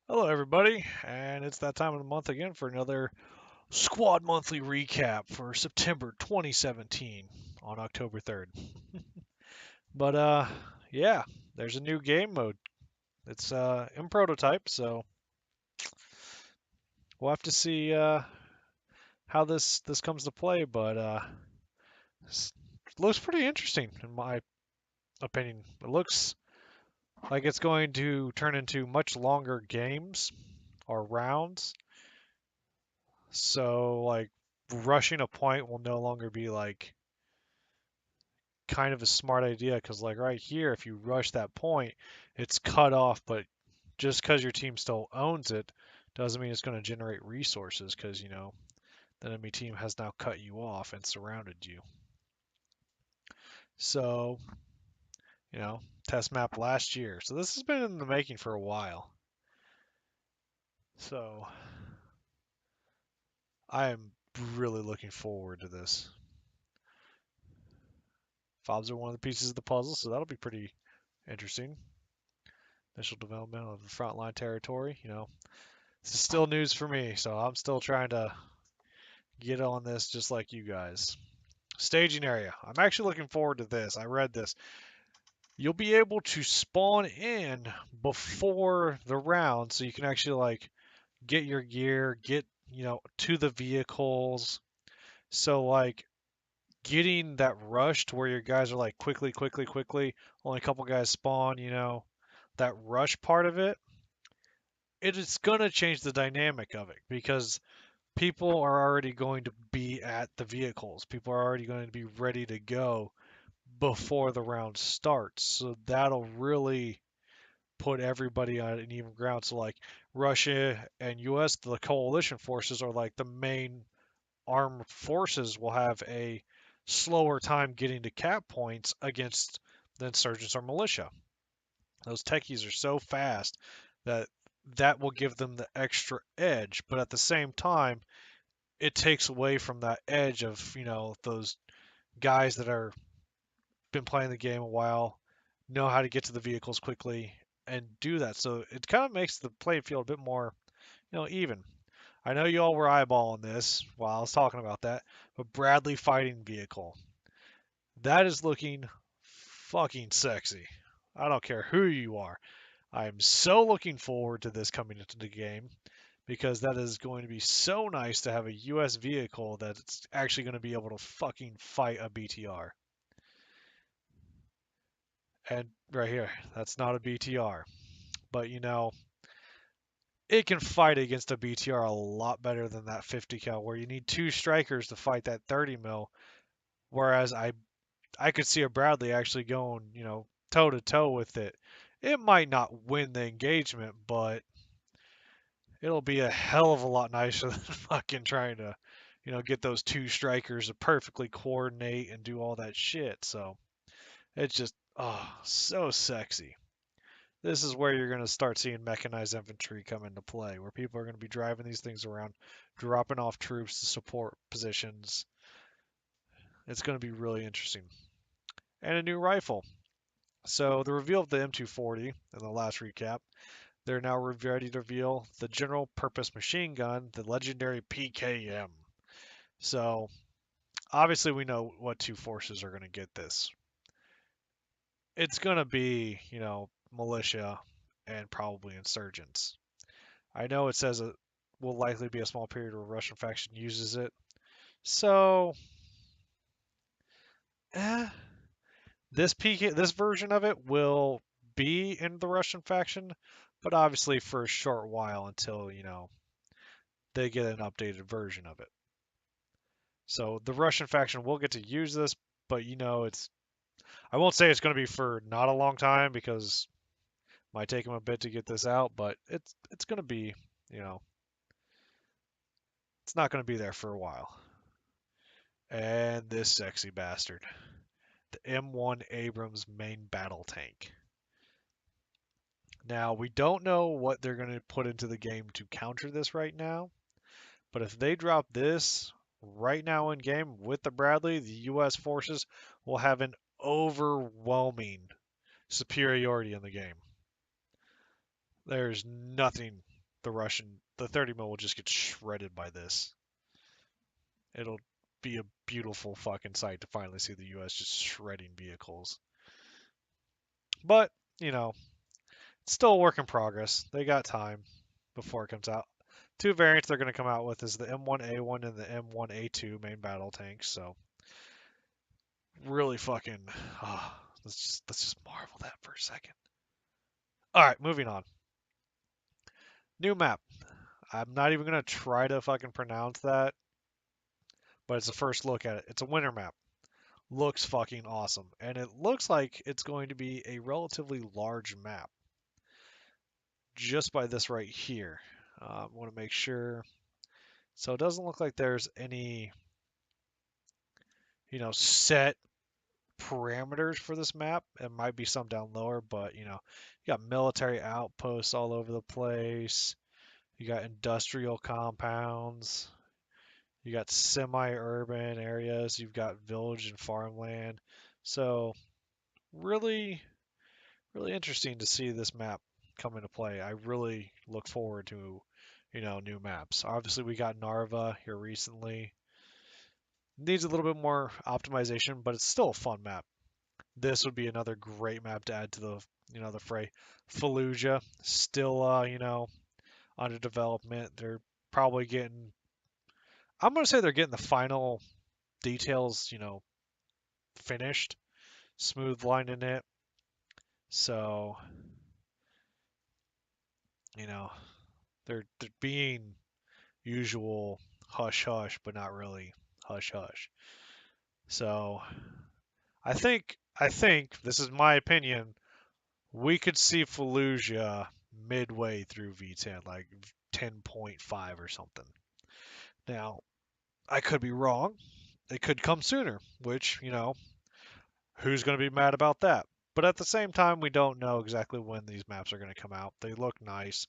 Hello, everybody, and it's that time of the month again for another Squad Monthly recap for September 2017 on October 3rd. But yeah, there's a new game mode. It's in prototype, so we'll have to see how this comes to play. But it looks pretty interesting in my opinion. It looks like it's going to turn into much longer games or rounds. So like rushing a point will no longer be like kind of a smart idea because like right here if you rush that point it's cut off, but just because your team still owns it doesn't mean it's going to generate resources because the enemy team has now cut you off and surrounded you. So test map last year, so this has been in the making for a while. So I am really looking forward to this. Fobs are one of the pieces of the puzzle, so that'll be pretty interesting. Initial development of the frontline territory, this is still news for me, so I'm still trying to get on this just like you guys. Staging area. I'm actually looking forward to this. I read this. You'll be able to spawn in before the round so you can actually like get your gear, get, to the vehicles. So like getting that rush to where your guys are like quickly, quickly, quickly, only a couple guys spawn, that rush part of it, it is going to change the dynamic of it because people are already going to be at the vehicles. People are already going to be ready to go before the round starts. So that'll really put everybody on an even ground. So like Russia and US, the coalition forces are like the main armed forces will have a slower time getting to cap points against the insurgents or militia. Those techies are so fast that that will give them the extra edge, but at the same time it takes away from that edge of those guys that are been playing the game a while, know how to get to the vehicles quickly and do that. So it kind of makes the playing field a bit more even. I know you all were eyeballing this while I was talking about that, but Bradley fighting vehicle, that is looking fucking sexy. I don't care who you are. I'm so looking forward to this coming into the game because that is going to be so nice to have a US vehicle that's actually going to be able to fucking fight a BTR. And right here, that's not a BTR. But it can fight against a BTR a lot better than that 50 cal where you need two strikers to fight that 30 mil. Whereas I could see a Bradley actually going, toe to toe with it. It might not win the engagement, but it'll be a hell of a lot nicer than fucking trying to, get those two strikers to perfectly coordinate and do all that shit. So it's just, oh, so sexy. This is where you're going to start seeing mechanized infantry come into play, where people are going to be driving these things around, dropping off troops to support positions. It's going to be really interesting. And a new rifle. So the reveal of the M240 in the last recap, they're now ready to reveal the general purpose machine gun, the legendary PKM. So obviously we know what two forces are going to get this. It's going to be, militia and probably insurgents. I know it says it will likely be a small period where Russian faction uses it. So, eh, this version of it will be in the Russian faction, but obviously for a short while until they get an updated version of it. So the Russian faction will get to use this, but it's I won't say it's going to be for not a long time because it might take them a bit to get this out, but it's going to be you know it's not going to be there for a while. And this sexy bastard, the M1 Abrams main battle tank. Now, we don't know what they're going to put into the game to counter this right now, but if they drop this right now in game with the Bradley, the US forces will have an overwhelming superiority in the game. There's nothing. the 30 mil will just get shredded by this. It'll be a beautiful fucking sight to finally see the U.S. just shredding vehicles. But, you know, it's still a work in progress. They got time before it comes out. Two variants they're going to come out with is the M1A1 and the M1A2 main battle tanks. So really fucking, let's just marvel that for a second. All right, moving on. New map. I'm not even going to try to fucking pronounce that, but it's a first look at it. It's a winter map. Looks fucking awesome. And it looks like it's going to be a relatively large map. Just by this right here. I want to make sure. So it doesn't look like there's any, set parameters for this map. It might be some down lower, but, you got military outposts all over the place. You got industrial compounds. You got semi-urban areas. You've got village and farmland. So really, really interesting to see this map come into play. I really look forward to, new maps. Obviously, we got Narva here recently. Needs a little bit more optimization, but it's still a fun map. This would be another great map to add to the fray. Fallujah, still, under development. They're probably getting, I'm going to say they're getting the final details, finished, smooth lining it. So, you know, they're being usual hush hush, but not really hush hush. So, I think this is my opinion. We could see Fallujah midway through V10, like 10.5 or something. Now, I could be wrong. It could come sooner, which, who's going to be mad about that? But at the same time, we don't know exactly when these maps are going to come out. They look nice.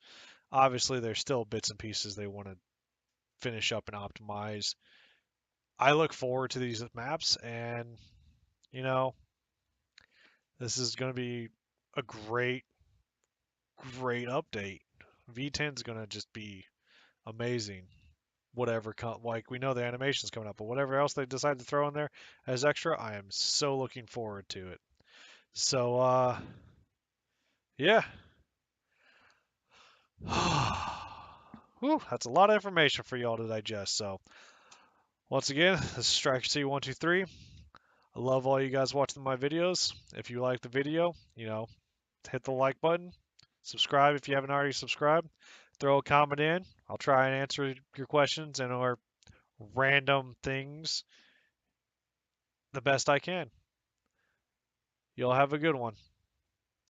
Obviously, there's still bits and pieces they want to finish up and optimize. I look forward to these maps, and, you know, this is going to be a great, great update. V10 is going to just be amazing. Whatever, like we know the animation's coming up, but whatever else they decide to throw in there as extra, I am so looking forward to it. So, yeah. Whew, that's a lot of information for y'all to digest. So, once again, this is Striker C123. I love all you guys watching my videos. If you like the video, hit the like button. Subscribe if you haven't already subscribed. Throw a comment in. I'll try and answer your questions and or random things the best I can. You'll have a good one.